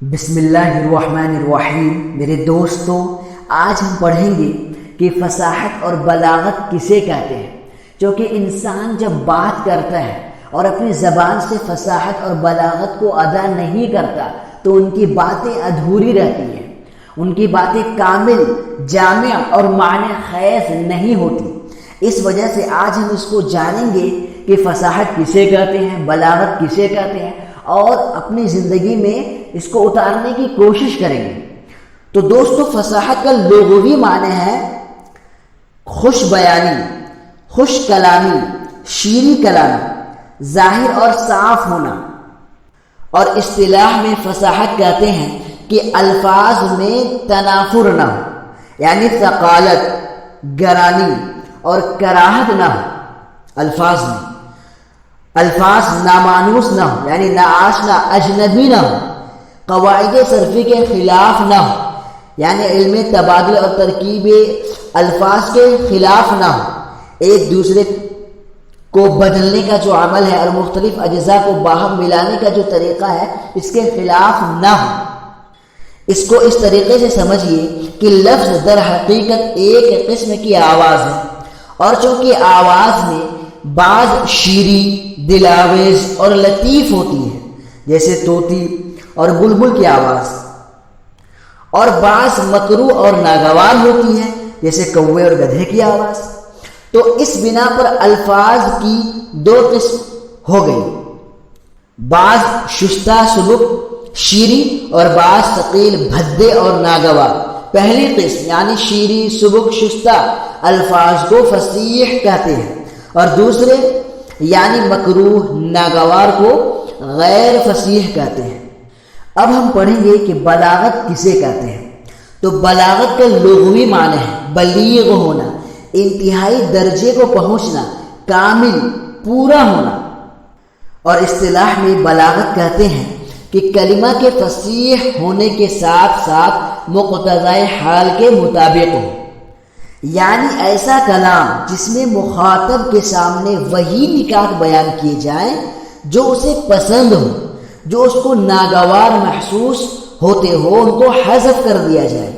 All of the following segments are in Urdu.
بسم اللہ الرحمن الرحیم۔ میرے دوستو، آج ہم پڑھیں گے کہ فصاحت اور بلاغت کسے کہتے ہیں، کیونکہ انسان جب بات کرتا ہے اور اپنی زبان سے فصاحت اور بلاغت کو ادا نہیں کرتا تو ان کی باتیں ادھوری رہتی ہیں، ان کی باتیں کامل، جامع اور معنی خیز نہیں ہوتی۔ اس وجہ سے آج ہم اس کو جانیں گے کہ فصاحت کسے کہتے ہیں، بلاغت کسے کہتے ہیں، اور اپنی زندگی میں اس کو اتارنے کی کوشش کریں گے۔ تو دوستو، فصاحت کا لغوی معنی ہے خوش بیانی، خوش کلامی، شیریں کلامی، ظاہر اور صاف ہونا۔ اور اصطلاح میں فصاحت کہتے ہیں کہ الفاظ میں تنافر نہ ہو، یعنی ثقالت، گرانی اور کراہت نہ ہو۔ الفاظ نامانوس نہ ہو، یعنی ناآشنا، اجنبی نہ ہو، قواعد صرفی کے خلاف نہ ہو، یعنی علم تبادلہ اور ترکیب الفاظ کے خلاف نہ ہو، ایک دوسرے کو بدلنے کا جو عمل ہے اور مختلف اجزاء کو باہم ملانے کا جو طریقہ ہے اس کے خلاف نہ ہو۔ اس کو اس طریقے سے سمجھیے کہ لفظ در حقیقت ایک قسم کی آواز ہے، اور چونکہ آواز میں بعض شیریں، دلاویز اور لطیف ہوتی ہے، جیسے طوطی اور بلبل کی آواز، اور بعض مکروہ اور ناگوار ہوتی ہے، جیسے کوے اور گدھے کی آواز۔ تو اس بنا پر الفاظ کی دو قسم ہو گئی، بعض شستہ سبک شیریں اور بعض ثقیل بھدے اور ناگوار۔ پہلی قسم یعنی شیریں، سبک، شستہ الفاظ کو فصیح کہتے ہیں، اور دوسرے یعنی مکروہ، ناگوار کو غیر فصیح کہتے ہیں۔ اب ہم پڑھیں گے کہ بلاغت کسے کہتے ہیں۔ تو بلاغت کا لغوی معنی ہے بلیغ ہونا، انتہائی درجے کو پہنچنا، کامل، پورا ہونا۔ اور اصطلاح میں بلاغت کہتے ہیں کہ کلمہ کے فصیح ہونے کے ساتھ ساتھ مقتضائے حال کے مطابق ہو، یعنی ایسا کلام جس میں مخاطب کے سامنے وہی نکات بیان کیے جائیں جو اسے پسند ہو، جو اس کو ناگوار محسوس ہوتے ہو ان کو حذف کر دیا جائے،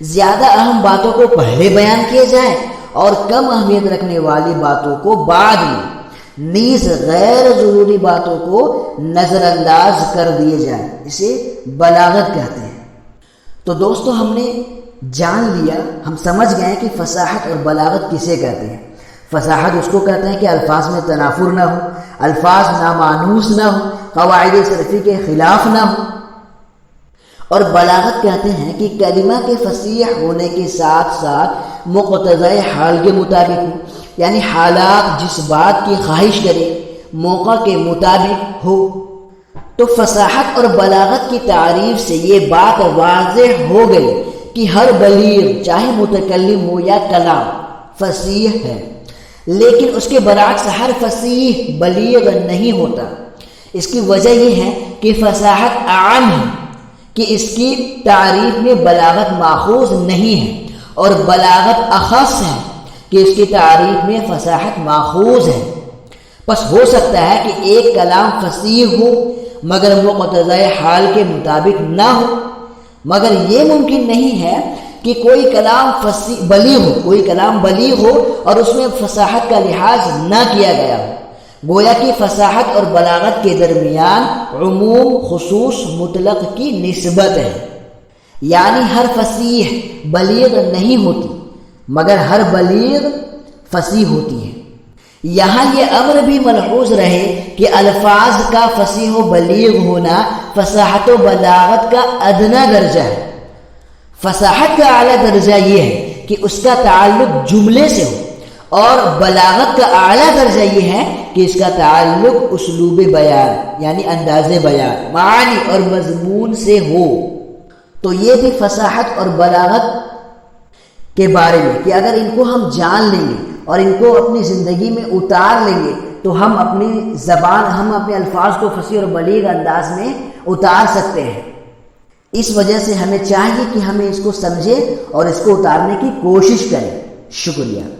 زیادہ اہم باتوں کو پہلے بیان کیے جائیں اور کم اہمیت رکھنے والی باتوں کو بعد میں، نیز غیر ضروری باتوں کو نظر انداز کر دیے جائیں، اسے بلاغت کہتے ہیں۔ تو دوستو، ہم نے جان لیا، ہم سمجھ گئے کہ فصاحت اور بلاغت کسے کہتے ہیں۔ فصاحت اس کو کہتے ہیں کہ الفاظ میں تنافر نہ ہو، الفاظ نامانوس نہ ہو، قواعد صرفی کے خلاف نہ ہو۔ اور بلاغت کہتے ہیں کہ کلمہ کے فصیح ہونے کے ساتھ ساتھ مقتضائے حال کے مطابق ہو، یعنی حالات جس بات کی خواہش کرے موقع کے مطابق ہو۔ تو فصاحت اور بلاغت کی تعریف سے یہ بات واضح ہو گئی کہ ہر بلیغ، چاہے متکلم ہو یا کلام، فصیح ہے، لیکن اس کے برعکس ہر فصیح بلیغ نہیں ہوتا۔ اس کی وجہ یہ ہے کہ فصاحت عام ہے کہ اس کی تعریف میں بلاغت ماخوذ نہیں ہے، اور بلاغت اخص ہے کہ اس کی تعریف میں فصاحت ماخوذ ہے۔ پس ہو سکتا ہے کہ ایک کلام فصیح ہو مگر مقتضائے حال کے مطابق نہ ہو، مگر یہ ممکن نہیں ہے کہ کوئی کلام بلیغ ہو اور اس میں فصاحت کا لحاظ نہ کیا گیا ہو۔ گویا کہ فصاحت اور بلاغت کے درمیان عموم، خصوص، مطلق کی نسبت ہے، یعنی ہر فصیح بلیغ نہیں ہوتی مگر ہر بلیغ فصیح ہوتی ہے۔ یہاں یہ امر بھی ملحوظ رہے کہ الفاظ کا فصیح و بلیغ ہونا فصاحت و بلاغت کا ادنا درجہ ہے۔ فصاحت کا اعلیٰ درجہ یہ ہے کہ اس کا تعلق جملے سے ہو، اور بلاغت کا اعلیٰ درجہ یہ ہے کہ اس کا تعلق اسلوب بیان یعنی انداز بیان، معانی اور مضمون سے ہو۔ تو یہ بھی فصاحت اور بلاغت کے بارے میں کہ اگر ان کو ہم جان لیں گے اور ان کو اپنی زندگی میں اتار لیں گے تو ہم اپنے الفاظ کو فصیح اور بلیغ انداز میں اتار سکتے ہیں۔ اس وجہ سے ہمیں چاہیے کہ ہمیں اس کو سمجھیں اور اس کو اتارنے کی کوشش کریں۔ شکریہ۔